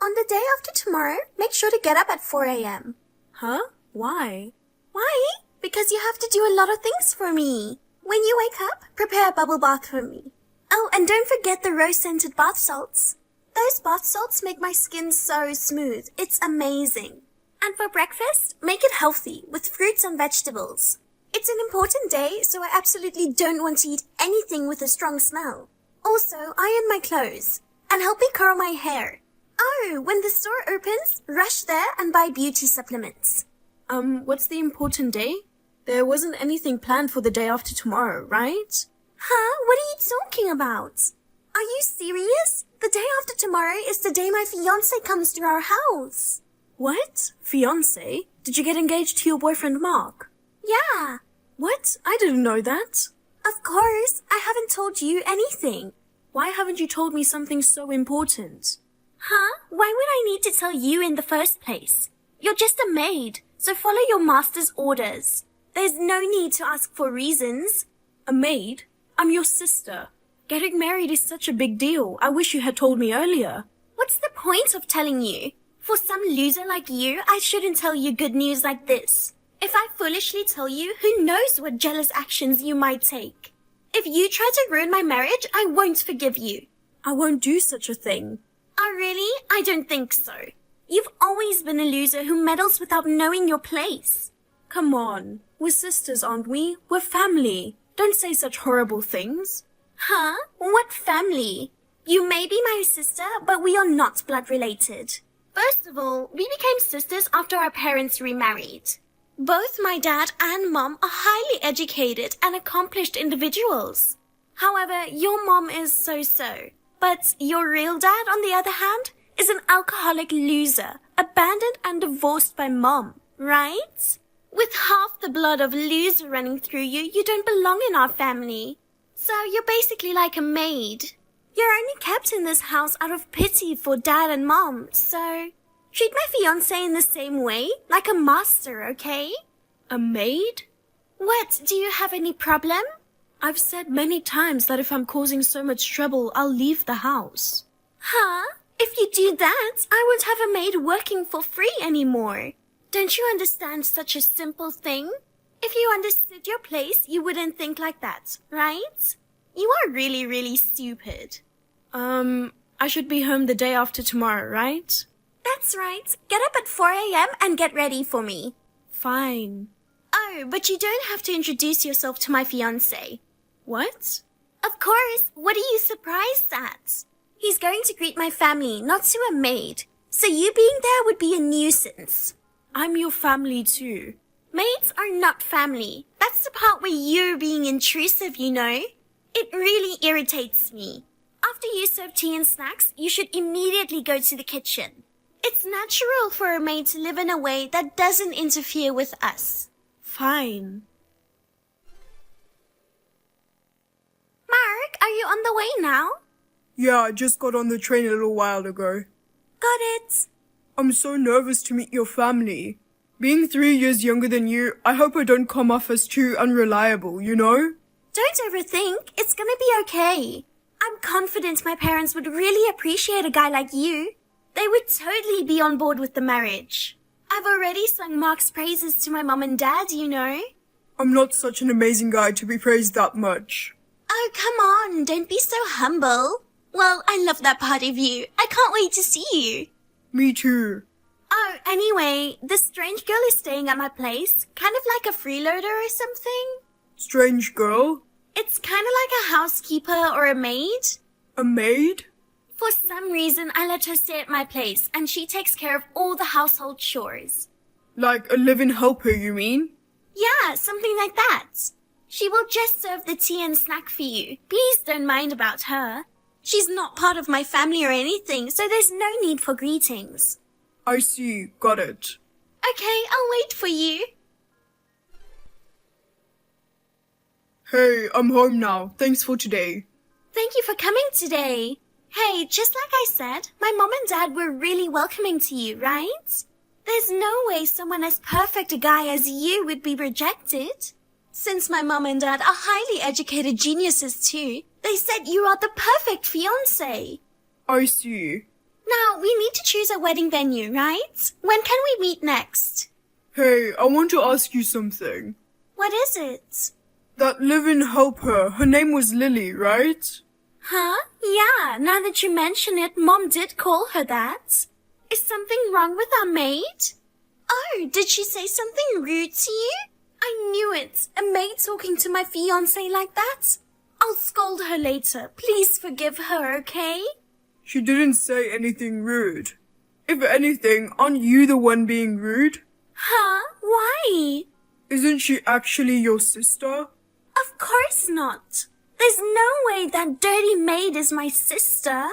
On the day after tomorrow, make sure to get up at 4 a.m. Huh? Why? Why? Because you have to do a lot of things for me. When you wake up, prepare a bubble bath for me. Oh, and don't forget the rose-scented bath salts. Those bath salts make my skin so smooth. It's amazing. And for breakfast, make it healthy with fruits and vegetables. It's an important day, so I absolutely don't want to eat anything with a strong smell. Also, iron my clothes and help me curl my hair. Oh, when the store opens, rush there and buy beauty supplements. What's the important day? There wasn't anything planned for the day after tomorrow, right? Huh? What are you talking about? Are you serious? The day after tomorrow is the day my fiancé comes to our house. What? Fiancé? Did you get engaged to your boyfriend Mark? Yeah. What? I didn't know that. Of course. I haven't told you anything. Why haven't you told me something so important? Huh? Why would I need to tell you in the first place? You're just a maid, so follow your master's orders. There's no need to ask for reasons. A maid? I'm your sister. Getting married is such a big deal. I wish you had told me earlier. What's the point of telling you? For some loser like you, I shouldn't tell you good news like this. If I foolishly tell you, who knows what jealous actions you might take. If you try to ruin my marriage, I won't forgive you. I won't do such a thing. Oh, really? I don't think so. You've always been a loser who meddles without knowing your place. Come on. We're sisters, aren't we? We're family. Don't say such horrible things. Huh? What family? You may be my sister, but we are not blood related. First of all, we became sisters after our parents remarried. Both my dad and mom are highly educated and accomplished individuals. However, your mom is so-so. But your real dad, on the other hand, is an alcoholic loser, abandoned and divorced by mom, right? With half the blood of loser running through you, you don't belong in our family. So you're basically like a maid. You're only kept in this house out of pity for dad and mom, so treat my fiancé in the same way, like a master, okay? A maid? What, do you have any problem? I've said many times that if I'm causing so much trouble, I'll leave the house. Huh? If you do that, I won't have a maid working for free anymore. Don't you understand such a simple thing? If you understood your place, you wouldn't think like that, right? You are really, really stupid. I should be home the day after tomorrow, right? That's right. Get up at 4 a.m. and get ready for me. Fine. Oh, but you don't have to introduce yourself to my fiancé. What? Of course. What are you surprised at? He's going to greet my family, not to a maid. So you being there would be a nuisance. I'm your family too. Maids are not family. That's the part where you're being intrusive, you know. It really irritates me. After you serve tea and snacks, you should immediately go to the kitchen. It's natural for a maid to live in a way that doesn't interfere with us. Fine. Mark, are you on the way now? Yeah, I just got on the train a little while ago. Got it. I'm so nervous to meet your family. Being 3 years younger than you, I hope I don't come off as too unreliable, you know? Don't overthink. It's gonna be okay. I'm confident my parents would really appreciate a guy like you. They would totally be on board with the marriage. I've already sung Mark's praises to my mom and dad, you know. I'm not such an amazing guy to be praised that much. Oh, come on. Don't be so humble. Well, I love that part of you. I can't wait to see you. Me too. Oh, anyway, this strange girl is staying at my place, kind of like a freeloader or something. Strange girl? It's kind of like a housekeeper or a maid. A maid? For some reason, I let her stay at my place, and she takes care of all the household chores. Like a live-in helper, you mean? Yeah, something like that. She will just serve the tea and snack for you. Please don't mind about her. She's not part of my family or anything, so there's no need for greetings. I see. Got it. Okay, I'll wait for you. Hey, I'm home now. Thanks for today. Thank you for coming today. Hey, just like I said, my mom and dad were really welcoming to you, right? There's no way someone as perfect a guy as you would be rejected. Since my mom and dad are highly educated geniuses too, they said you are the perfect fiancé. I see. Now, Now, we need to choose a wedding venue, right? When can we meet next? Hey, I want to ask you something. What is it? That live-in helper, her name was Lily, right? Huh? Yeah, now that you mention it, Mom did call her that. Is something wrong with our maid? Oh, did she say something rude to you? I knew it. A maid talking to my fiancé like that? I'll scold her later. Please forgive her, okay? She didn't say anything rude. If anything, aren't you the one being rude? Huh? Why? Isn't she actually your sister? Of course not. There's no way that dirty maid is my sister.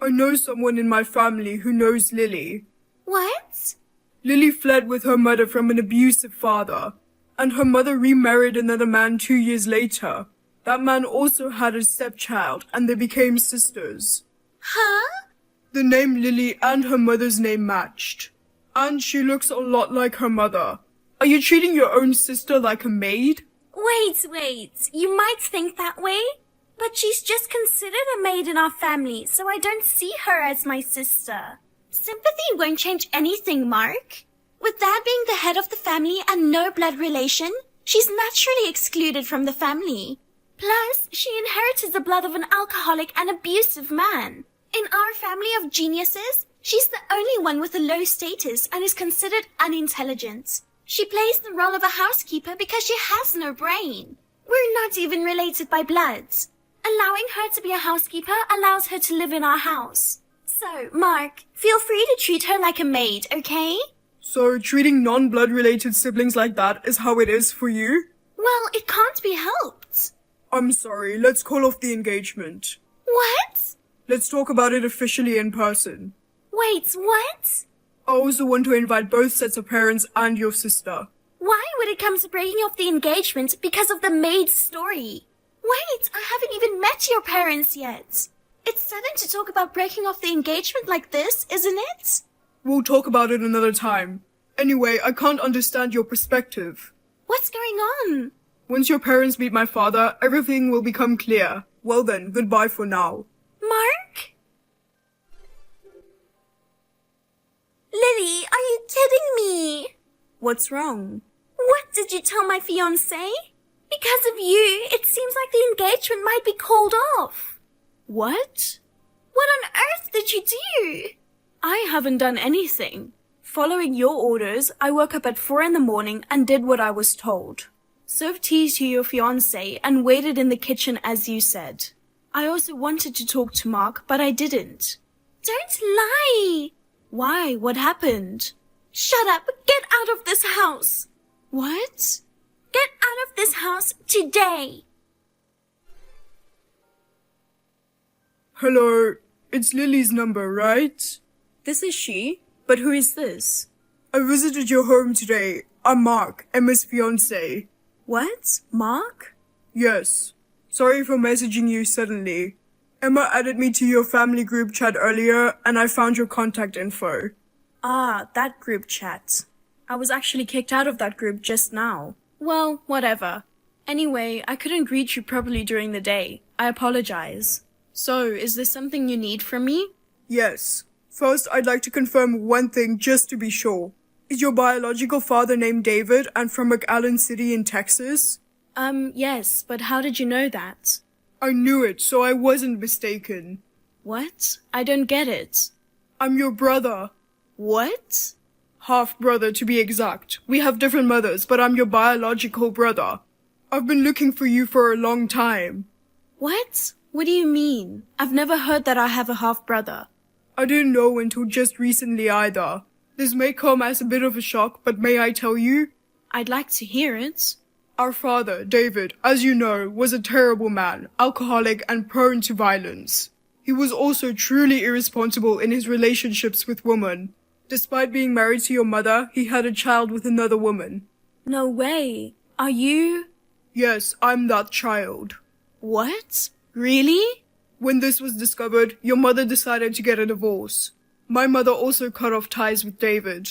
I know someone in my family who knows Lily. What? Lily fled with her mother from an abusive father, and her mother remarried another man 2 years later. That man also had a stepchild, and they became sisters. Huh? The name Lily and her mother's name matched. And she looks a lot like her mother. Are you treating your own sister like a maid? Wait. You might think that way, but she's just considered a maid in our family, so I don't see her as my sister. Sympathy won't change anything, Mark. With Dad being the head of the family and no blood relation, she's naturally excluded from the family. Plus, she inherited the blood of an alcoholic and abusive man. In our family of geniuses, she's the only one with a low status and is considered unintelligent. She plays the role of a housekeeper because she has no brain. We're not even related by blood. Allowing her to be a housekeeper allows her to live in our house. So, Mark, feel free to treat her like a maid, okay? So treating non-blood related siblings like that is how it is for you? Well, it can't be helped. I'm sorry, let's call off the engagement. What? Let's talk about it officially in person. Wait, what? I also want to invite both sets of parents and your sister. Why would it come to breaking off the engagement because of the maid's story? Wait, I haven't even met your parents yet. It's sudden to talk about breaking off the engagement like this, isn't it? We'll talk about it another time. Anyway, I can't understand your perspective. What's going on? Once your parents meet my father, everything will become clear. Well then, goodbye for now. Mark? Lily, are you kidding me? What's wrong? What did you tell my fiancé? Because of you, it seems like the engagement might be called off. What? What on earth did you do? I haven't done anything. Following your orders, I woke up at 4 in the morning and did what I was told. Served tea to your fiancé and waited in the kitchen as you said. I also wanted to talk to Mark, but I didn't. Don't lie. Why? What happened? Shut up. Get out of this house. What? Get out of this house today. Hello, it's Lily's number, right? This is she? But who is this? I visited your home today. I'm Mark, Emma's fiancé. What? Mark? Yes. Sorry for messaging you suddenly. Emma added me to your family group chat earlier, and I found your contact info. Ah, that group chat. I was actually kicked out of that group just now. Well, whatever. Anyway, I couldn't greet you properly during the day. I apologize. So, is there something you need from me? Yes. First, I'd like to confirm one thing just to be sure. Is your biological father named David and from McAllen City in Texas? Yes, but how did you know that? I knew it, so I wasn't mistaken. What? I don't get it. I'm your brother. What? Half-brother, to be exact. We have different mothers, but I'm your biological brother. I've been looking for you for a long time. What? What do you mean? I've never heard that I have a half-brother. I didn't know until just recently either. This may come as a bit of a shock, but may I tell you? I'd like to hear it. Our father, David, as you know, was a terrible man, alcoholic and prone to violence. He was also truly irresponsible in his relationships with women. Despite being married to your mother, he had a child with another woman. No way. Are you? Yes, I'm that child. What? Really? When this was discovered, your mother decided to get a divorce. My mother also cut off ties with David.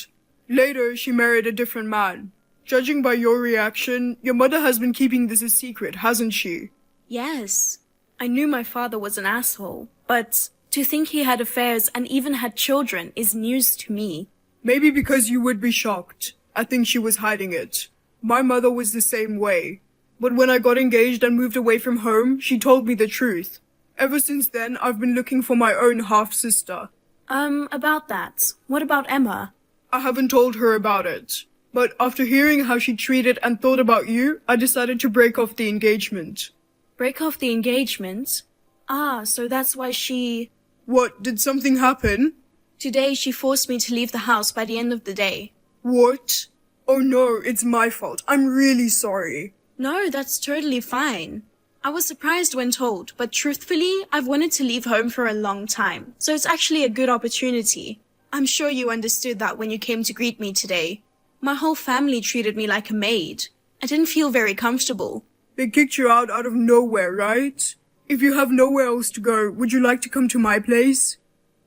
Later, she married a different man. Judging by your reaction, your mother has been keeping this a secret, hasn't she? Yes. I knew my father was an asshole, but To think he had affairs and even had children is news to me. Maybe because you would be shocked. I think she was hiding it. My mother was the same way. But when I got engaged and moved away from home, she told me the truth. Ever since then, I've been looking for my own half-sister. About that. What about Emma? I haven't told her about it. But after hearing how she treated and thought about you, I decided to break off the engagement. Break off the engagement? Ah, so that's why she... What, did something happen? Today she forced me to leave the house by the end of the day. What? Oh no, it's my fault. I'm really sorry. No, that's totally fine. I was surprised when told, but truthfully, I've wanted to leave home for a long time, so it's actually a good opportunity. I'm sure you understood that when you came to greet me today. My whole family treated me like a maid. I didn't feel very comfortable. They kicked you out of nowhere, right? If you have nowhere else to go, would you like to come to my place?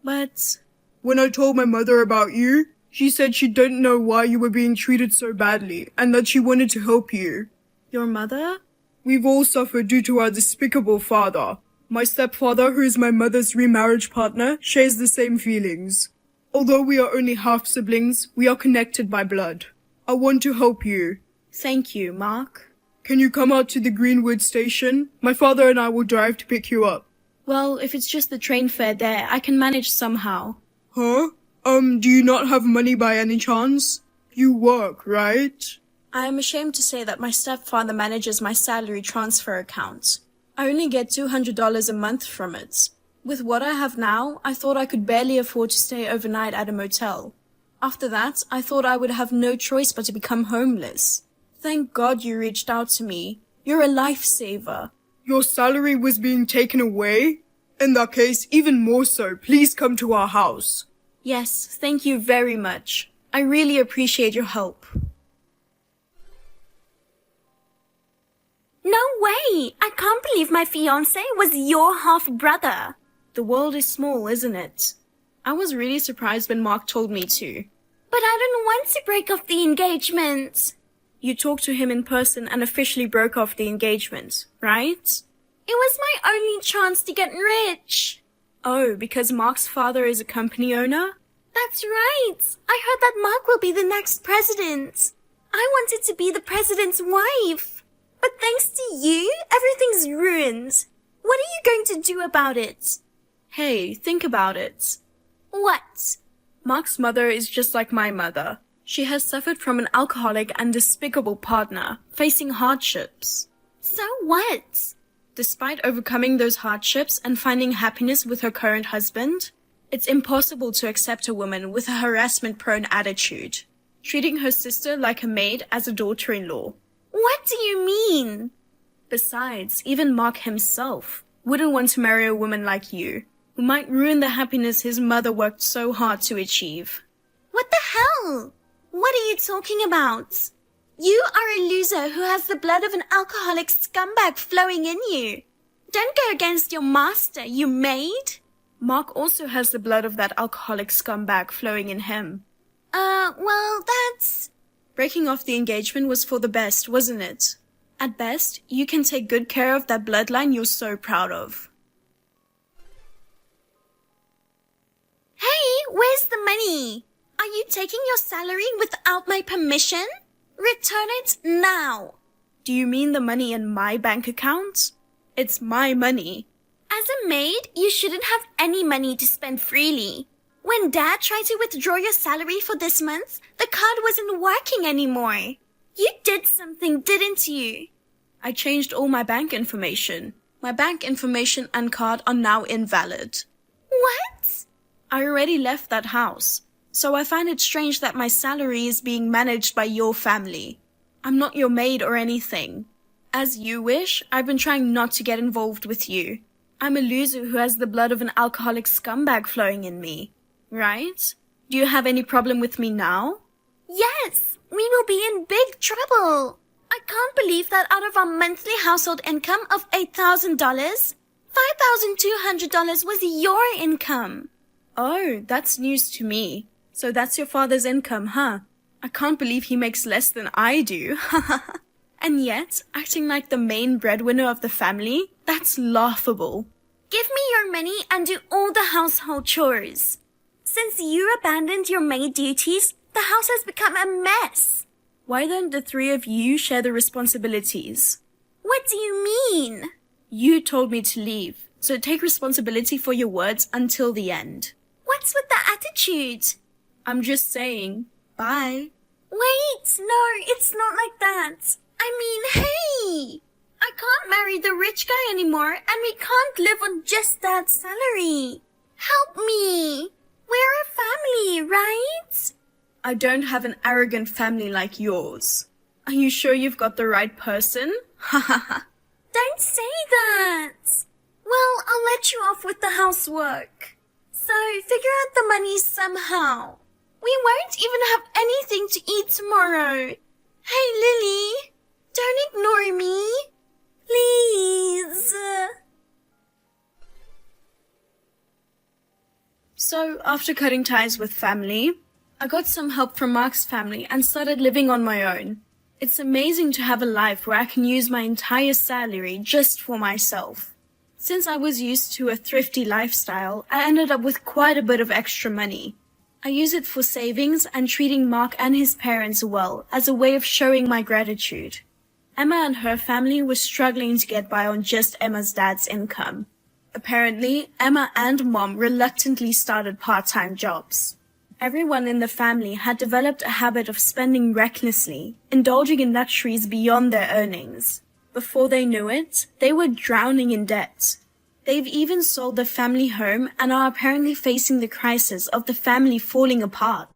But... When I told my mother about you, she said she didn't know why you were being treated so badly and that she wanted to help you. Your mother? We've all suffered due to our despicable father. My stepfather, who is my mother's remarriage partner, shares the same feelings. Although we are only half-siblings, we are connected by blood. I want to help you. Thank you, Mark. Can you come out to the Greenwood station? My father and I will drive to pick you up. Well, if it's just the train fare there, I can manage somehow. Huh? Do you not have money by any chance? You work, right? I am ashamed to say that my stepfather manages my salary transfer account. I only get $200 a month from it. With what I have now, I thought I could barely afford to stay overnight at a motel. After that, I thought I would have no choice but to become homeless. Thank God you reached out to me. You're a lifesaver. Your salary was being taken away? In that case, even more so, please come to our house. Yes, thank you very much. I really appreciate your help. No way! I can't believe my fiancé was your half-brother. The world is small, isn't it? I was really surprised when Mark told me to. But I don't want to break off the engagement. You talked to him in person and officially broke off the engagement, right? It was my only chance to get rich. Oh, because Mark's father is a company owner? That's right. I heard that Mark will be the next president. I wanted to be the president's wife. But thanks to you, everything's ruined. What are you going to do about it? Hey, think about it. What? Mark's mother is just like my mother. She has suffered from an alcoholic and despicable partner, facing hardships. So what? Despite overcoming those hardships and finding happiness with her current husband, it's impossible to accept a woman with a harassment-prone attitude, treating her sister like a maid as a daughter-in-law. What do you mean? Besides, even Mark himself wouldn't want to marry a woman like you, who might ruin the happiness his mother worked so hard to achieve. What the hell? What are you talking about? You are a loser who has the blood of an alcoholic scumbag flowing in you. Don't go against your master, you maid. Mark also has the blood of that alcoholic scumbag flowing in him. Well, that's... Breaking off the engagement was for the best, wasn't it? At best, you can take good care of that bloodline you're so proud of. Hey, where's the money? Are you taking your salary without my permission? Return it now. Do you mean the money in my bank account? It's my money. As a maid, you shouldn't have any money to spend freely. When Dad tried to withdraw your salary for this month, the card wasn't working anymore. You did something, didn't you? I changed all my bank information. My bank information and card are now invalid. What? I already left that house, so I find it strange that my salary is being managed by your family. I'm not your maid or anything. As you wish, I've been trying not to get involved with you. I'm a loser who has the blood of an alcoholic scumbag flowing in me. Right? Do you have any problem with me now? Yes, we will be in big trouble. I can't believe that out of our monthly household income of $8,000, $5,200 was your income. Oh, that's news to me. So that's your father's income, huh? I can't believe he makes less than I do. And yet, acting like the main breadwinner of the family, that's laughable. Give me your money and do all the household chores. Since you abandoned your maid duties, the house has become a mess. Why don't the three of you share the responsibilities? What do you mean? You told me to leave, so take responsibility for your words until the end. What's with the attitude? I'm just saying, bye. Wait, no, it's not like that. I mean, hey! I can't marry the rich guy anymore, and we can't live on just Dad's salary. Help me! We're a family, right? I don't have an arrogant family like yours. Are you sure you've got the right person? Ha ha ha. Don't say that. Well, I'll let you off with the housework. So, figure out the money somehow. We won't even have anything to eat tomorrow. Hey, Lily, don't ignore me. Please. So, after cutting ties with family, I got some help from Mark's family and started living on my own. It's amazing to have a life where I can use my entire salary just for myself. Since I was used to a thrifty lifestyle, I ended up with quite a bit of extra money. I use it for savings and treating Mark and his parents well as a way of showing my gratitude. Emma and her family were struggling to get by on just Emma's dad's income. Apparently, Emma and Mom reluctantly started part-time jobs. Everyone in the family had developed a habit of spending recklessly, indulging in luxuries beyond their earnings. Before they knew it, they were drowning in debt. They've even sold the family home and are apparently facing the crisis of the family falling apart.